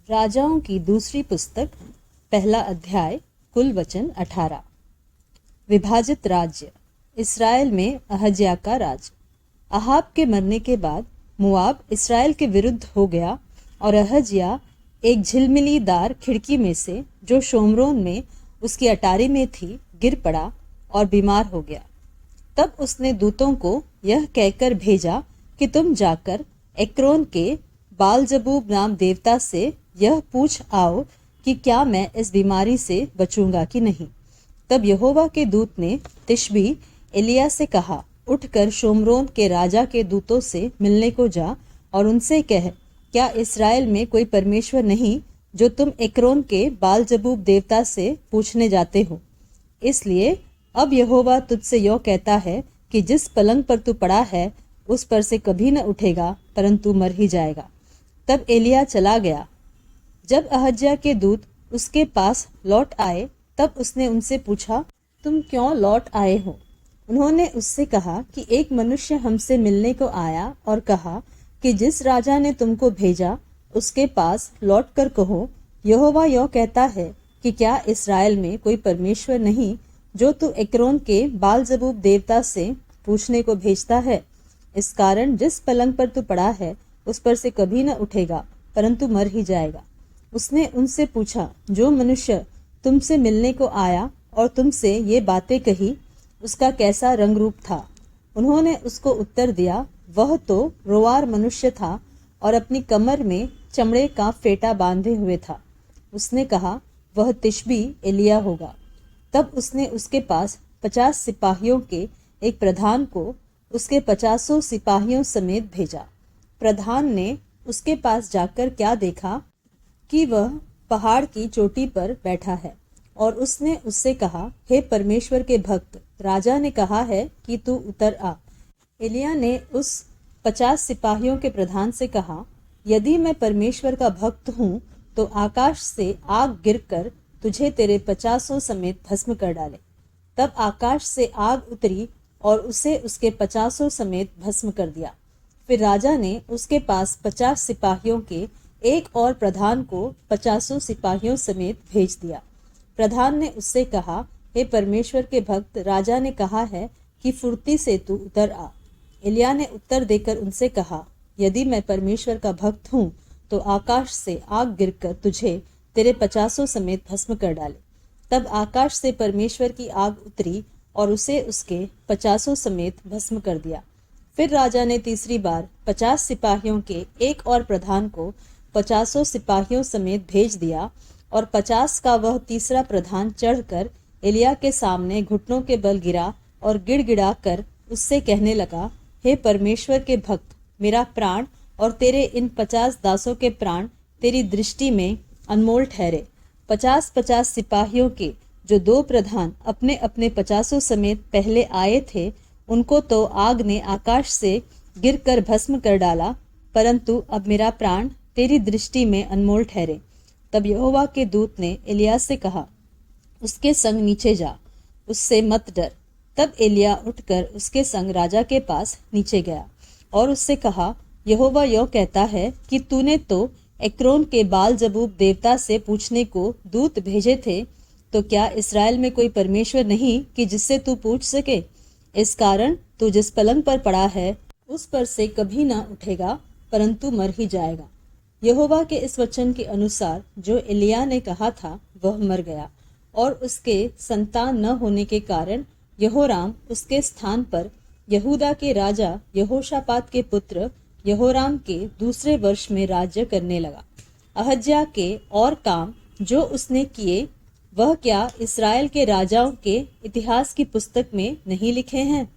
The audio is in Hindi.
राजाओं की दूसरी पुस्तक, पहला अध्याय, कुल वचन 18। विभाजित राज्य। इसराइल में अहज्या का राज। अहाब के मरने के बाद मोआब इसराइल के विरुद्ध हो गया और अहज्या एक झिलमिलीदार खिड़की में से जो शोमरोन में उसकी अटारी में थी गिर पड़ा और बीमार हो गया। तब उसने दूतों को यह कहकर भेजा कि तुम जाकर एक्रोन के बालजबूब नाम देवता से यह पूछ आओ कि क्या मैं इस बीमारी से बचूंगा कि नहीं। तब यहोवा के दूत ने तिशबी एलिया से कहा, उठकर शोमरोन के राजा के दूतों से मिलने को जा और उनसे कह, क्या इसराइल में कोई परमेश्वर नहीं जो तुम एक्रोन के बालजबूब देवता से पूछने जाते हो। इसलिए अब यहोवा तुझसे यो कहता है कि जिस पलंग पर तू पड़ा है उस पर से कभी न उठेगा, परंतु मर ही जाएगा। तब एलिया चला गया। जब अहज्या के दूत उसके पास लौट आए तब उसने उनसे पूछा, तुम क्यों लौट आए हो? उन्होंने उससे कहा कि एक मनुष्य हमसे मिलने को आया और कहा कि जिस राजा ने तुमको भेजा उसके पास लौट कर कहो, यहोवा यो कहता है कि क्या इसराइल में कोई परमेश्वर नहीं जो तू एक्रोन के बालजबूब देवता से पूछने को भेजता है। इस कारण जिस पलंग पर तू पड़ा है उस पर से कभी न उठेगा, परंतु मर ही जाएगा। उसने उनसे पूछा, जो मनुष्य तुमसे मिलने को आया और तुमसे ये बातें कही उसका कैसा रंग रूप था? उन्होंने उसको उत्तर दिया, वह तो रोवार मनुष्य था और अपनी कमर में चमड़े का फेटा बांधे हुए था। उसने कहा, वह तिशबी एलिया होगा। तब उसने उसके पास 50 सिपाहियों के एक प्रधान को उसके 50 सिपाहियों समेत भेजा। प्रधान ने उसके पास जाकर क्या देखा कि वह पहाड़ की चोटी पर बैठा है, और उसने उससे कहा, हे परमेश्वर के भक्त, राजा ने कहा है कि तू उतर आ। एलिया ने उस 50 सिपाहियों के प्रधान से कहा, यदि मैं परमेश्वर का भक्त हूँ तो आकाश से आग गिरकर तुझे तेरे 50 समेत भस्म कर डाले। तब आकाश से आग उतरी और उसे उसके 50 समेत भस्म कर दिया। फिर राजा ने उसके पास 50 सिपाहियों के एक और प्रधान को 50 सिपाहियों समेत भेज दिया। प्रधान ने उससे कहा, हे परमेश्वर के भक्त, राजा ने कहा है कि फुर्ती से तू उतर आ। एलिया ने उत्तर देकर उनसे कहा, यदि मैं परमेश्वर का भक्त हूँ तो आकाश से आग गिरकर तुझे तेरे 50 समेत भस्म कर डाले। तब आकाश से परमेश्वर की आग उतरी और उसे उसके 50 समेत भस्म कर दिया। फिर राजा ने तीसरी बार 50 सिपाहियों के एक और प्रधान को 50 सिपाहियों समेत भेज दिया, और 50 का वह तीसरा प्रधान चढ़कर एलिया के सामने घुटनों के बल गिरा और गिड़गिड़ा कर उससे कहने लगा, हे परमेश्वर के भक्त, मेरा प्राण और तेरे इन 50 दासों के प्राण तेरी दृष्टि में अनमोल ठहरे। 50-50 सिपाहियों के जो दो प्रधान अपने अपने 50 समेत पहले आए थे, उनको तो आग ने आकाश से गिरकर भस्म कर डाला, परंतु अब मेरा प्राण तेरी दृष्टि में अनमोल ठहरे। तब यहोवा के दूत ने एलिया से कहा, उसके संग नीचे जा, उससे मत डर। तब एलिया उठकर उसके संग राजा के पास नीचे गया और उससे कहा, यहोवा यो कहता है कि तूने तो एक्रोन के बालजबूब देवता से पूछने को दूत भेजे थे, तो क्या इसराइल में कोई परमेश्वर नहीं कि जिससे तू पूछ सके? इस कारण तू जिस पलंग पर पड़ा है उस पर से कभी न उठेगा, परंतु मर ही जाएगा। यहोवा के इस वचन के अनुसार जो एलिया ने कहा था वह मर गया, और उसके संतान न होने के कारण यहोराम उसके स्थान पर यहूदा के राजा यहोशापात के पुत्र यहोराम के दूसरे वर्ष में राज्य करने लगा। अहज्या के और काम जो उसने किए वह क्या इसराइल के राजाओं के इतिहास की पुस्तक में नहीं लिखे हैं?